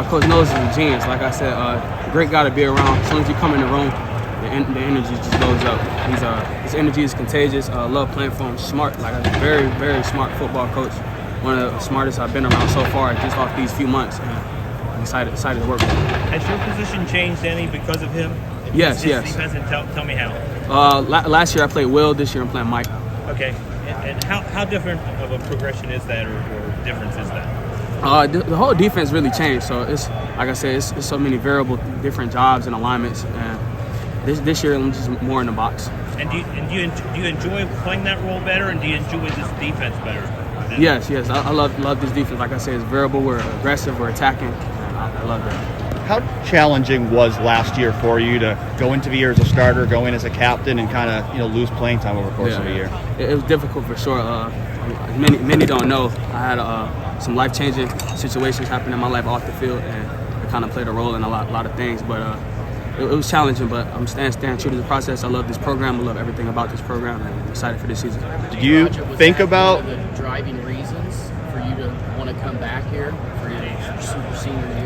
Coach Knowles is a genius. Like I said, great guy to be around. As soon as you come in the room, the energy just goes up. His energy is contagious. Love playing for him. Smart, like a very, very smart football coach. One of the smartest I've been around so far, just off these few months. I'm excited to work with him. Has your position changed any because of him? Yes. Defense, and tell me how. Last year I played Will. This year I'm playing Mike. Okay. And how different of a progression is that, or difference is that? The whole defense really changed. So it's like I said, it's so many variable, different jobs and alignments. And this year I'm just more in the box. And do you enjoy playing that role better, and do you enjoy this defense better? Yes. I love this defense. Like I said, it's variable. We're aggressive. We're attacking. And I love that. How challenging was last year for you to go into the year as a starter, go in as a captain, and kind of lose playing time over the course of the year? It was difficult for sure. Many don't know I had some life-changing situations happen in my life off the field, and it kind of played a role in a lot of things. But it was challenging. But I'm staying true to the process. I love this program. I love everything about this program, and I'm excited for this season. Did you think about one of the driving reasons for you to want to come back here for your super senior year?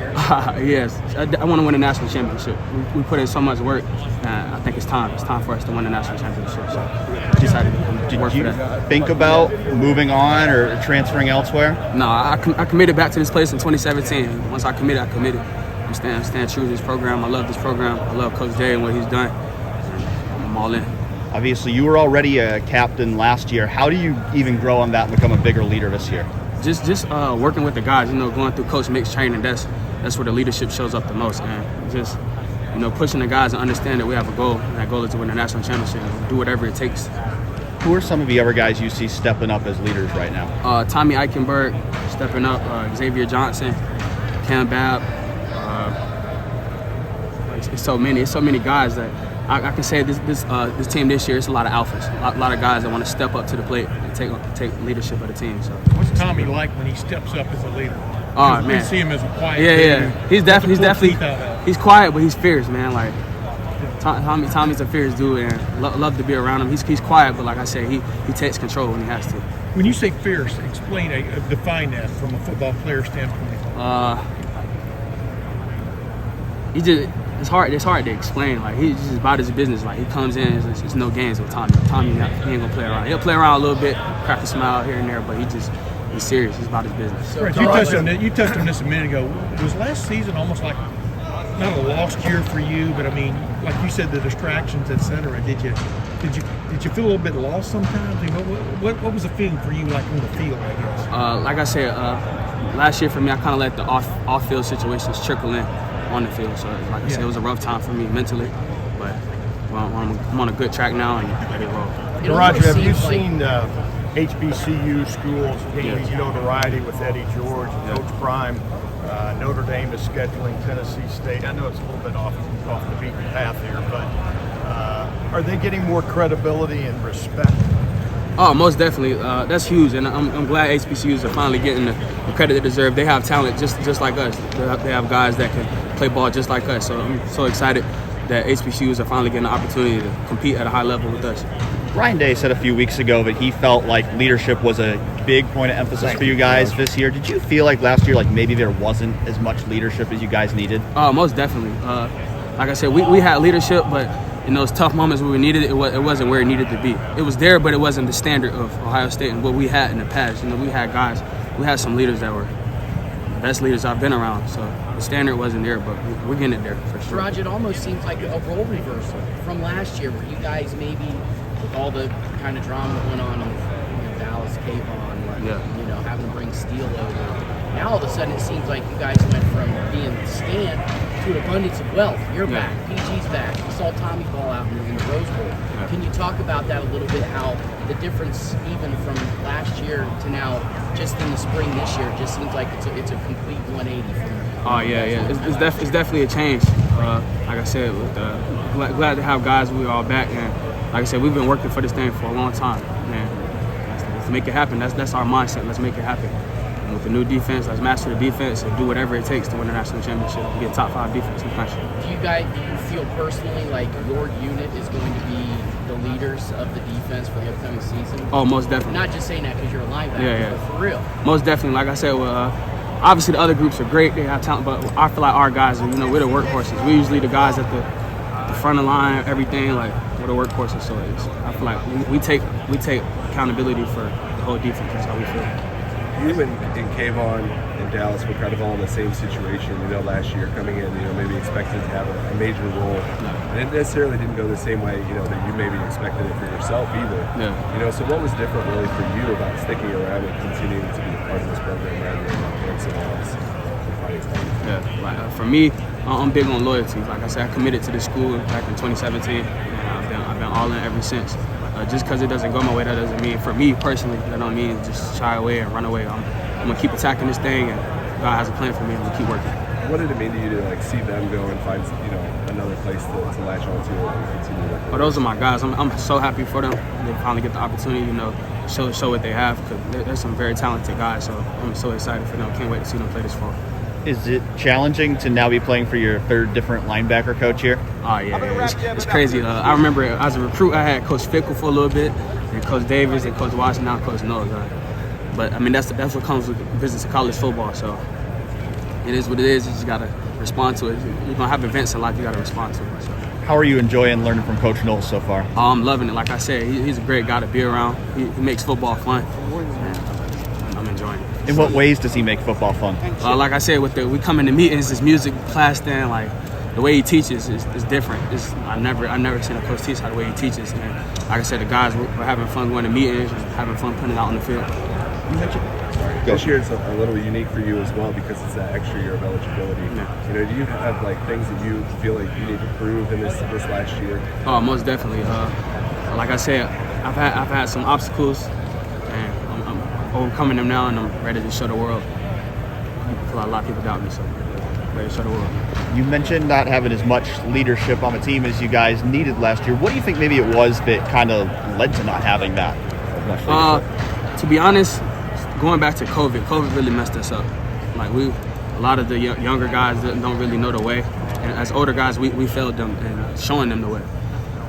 Yes, I want to win a national championship. We put in so much work. I think it's time. It's time for us to win a national championship. So I decided to work for that. Did you think about moving on or transferring elsewhere? No, I committed back to this place in 2017. Once I committed, I committed. I'm staying true to this program. I love this program. I love Coach Day and what he's done. I'm all in. Obviously, you were already a captain last year. How do you even grow on that and become a bigger leader this year? Just working with the guys. Going through Coach Mick's training. That's where the leadership shows up the most. And just pushing the guys and understand that we have a goal. And that goal is to win the national championship. And do whatever it takes. Who are some of the other guys you see stepping up as leaders right now? Tommy Eichenberg stepping up. Xavier Johnson, Cam Babb. It's so many guys that I can say this team this year. It's a lot of alphas, a lot of guys that want to step up to the plate and take leadership of the team. So what's Tommy like when he steps up as a leader? Oh man, we see him as a quiet. Yeah. He's definitely he's quiet, but he's fierce, man. Like Tommy's a fierce dude, and love to be around him. He's quiet, but like I said, he takes control when he has to. When you say fierce, define that from a football player standpoint. It's hard to explain. Like he's just about his business. Like he comes in, it's no games with Tommy. Tommy, he ain't gonna play around. He'll play around a little bit, crack a smile here and there, but he's serious. He's about his business. Right, you touched on this a minute ago. Was last season almost like not a lost year for you, but I mean, like you said, the distractions, etc. Did you feel a little bit lost sometimes? What was the feeling for you like on the field? I guess. Like I said, last year for me, I kind of let the off-field situations trickle in on the field. So like I said, it was a rough time for me mentally, but I'm on a good track now and ready to roll. Teradja, have you seen HBCU schools gaining notoriety with Eddie George, Coach Prime? Notre Dame is scheduling Tennessee State. I know it's a little bit off the beaten path here, but are they getting more credibility and respect? Oh, most definitely. That's huge, and I'm glad HBCUs are finally getting the credit they deserve. They have talent just like us. They have guys that can play ball just like us. So I'm so excited that HBCUs are finally getting the opportunity to compete at a high level with us. Ryan Day said a few weeks ago that he felt like leadership was a big point of emphasis for you guys this year. Did you feel like last year, like maybe there wasn't as much leadership as you guys needed? Most definitely. Like I said, we had leadership, but in those tough moments where we needed it, it wasn't where it needed to be. It was there, but it wasn't the standard of Ohio State and what we had in the past. We had some leaders that were the best leaders I've been around. So the standard wasn't there, but we're getting it there for sure. Teradja, it almost seems like a role reversal from last year, where you guys maybe, with all the kind of drama going on in Dallas, Kayvon, having to bring Steele over. Now all of a sudden it seems like you guys went from being scant to an abundance of wealth. You're back, PG's back. You saw Tommy ball out in the Rose Bowl. Yeah. Can you talk about that a little bit? How the difference, even from last year to now, just in the spring this year, just seems like it's a complete 180. It's definitely a change. Like I said, glad to have guys. We all back, and like I said, we've been working for this thing for a long time. Man, let's make it happen. That's our mindset. Let's make it happen. And with the new defense, let's master the defense and do whatever it takes to win the national championship and get top 5 defense in the country. Do you feel personally like your unit is going to be the leaders of the defense for the upcoming season? Oh, most definitely. Not just saying that because you're a linebacker, but for real. Most definitely. Like I said, obviously the other groups are great. They have talent, but I feel like our guys, we're the workhorses. We're usually the guys at the front of the line, everything. Like we're the workhorses. So I feel like we take accountability for the whole defense. That's how we feel. You and Kayvon and Dallas were kind of all in the same situation, last year coming in, maybe expected to have a major role. And it necessarily didn't go the same way, that you maybe expected it for yourself either. Yeah. So what was different really for you about sticking around and continuing to be a part of this program rather than going somewhere else? Yeah, for me, I'm big on loyalty. Like I said, I committed to this school back in 2017, and I've been all in ever since. Just because it doesn't go my way, that doesn't mean, for me personally, that don't mean just shy away and run away. I'm gonna keep attacking this thing, and God has a plan for me. I'm gonna keep working. What did it mean to you to see them go and find another place to latch on to and continue that? Well, those are my guys. I'm so happy for them. They finally get the opportunity, show what they have, because they're some very talented guys. So I'm so excited for them. Can't wait to see them play this fall. Is it challenging to now be playing for your third different linebacker coach here? Oh, yeah, it's crazy. I remember as a recruit, I had Coach Fickle for a little bit, and Coach Davis, and Coach Washington, now Coach Knowles. But, I mean, that's what comes with business of college football. So it is what it is. You just got to respond to it. You're going to have events in life you got to respond to. So. How are you enjoying learning from Coach Knowles so far? I'm loving it. Like I said, he's a great guy to be around. He makes football fun, and I'm enjoying it. In what ways does he make football fun? Like I said, we come into meetings, his music blasting, like the way he teaches is different. I never seen a coach teach how the way he teaches. And like I said, the guys we're having fun going to meetings and having fun putting it out on the field. This year is a little unique for you as well because it's that extra year of eligibility. Yeah. Do you have things that you feel like you need to prove in this last year? Oh, most definitely. Like I said, I've had some obstacles, and I'm overcoming them now, and I'm ready to show the world. I feel like a lot of people doubt me, so I'm ready to show the world. You mentioned not having as much leadership on the team as you guys needed last year. What do you think maybe it was that kind of led to not having that as much leadership? To be honest, going back to COVID really messed us up. Like a lot of the younger guys don't really know the way, and as older guys, we failed them in showing them the way.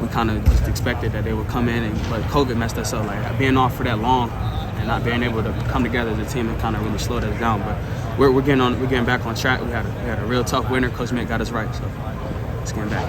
We kind of just expected that they would come in, but COVID messed us up. Like being off for that long and not being able to come together as a team and kind of really slowed us down. But we're getting back on track. We had a real tough winter. Coach Mick got us right, so it's getting back.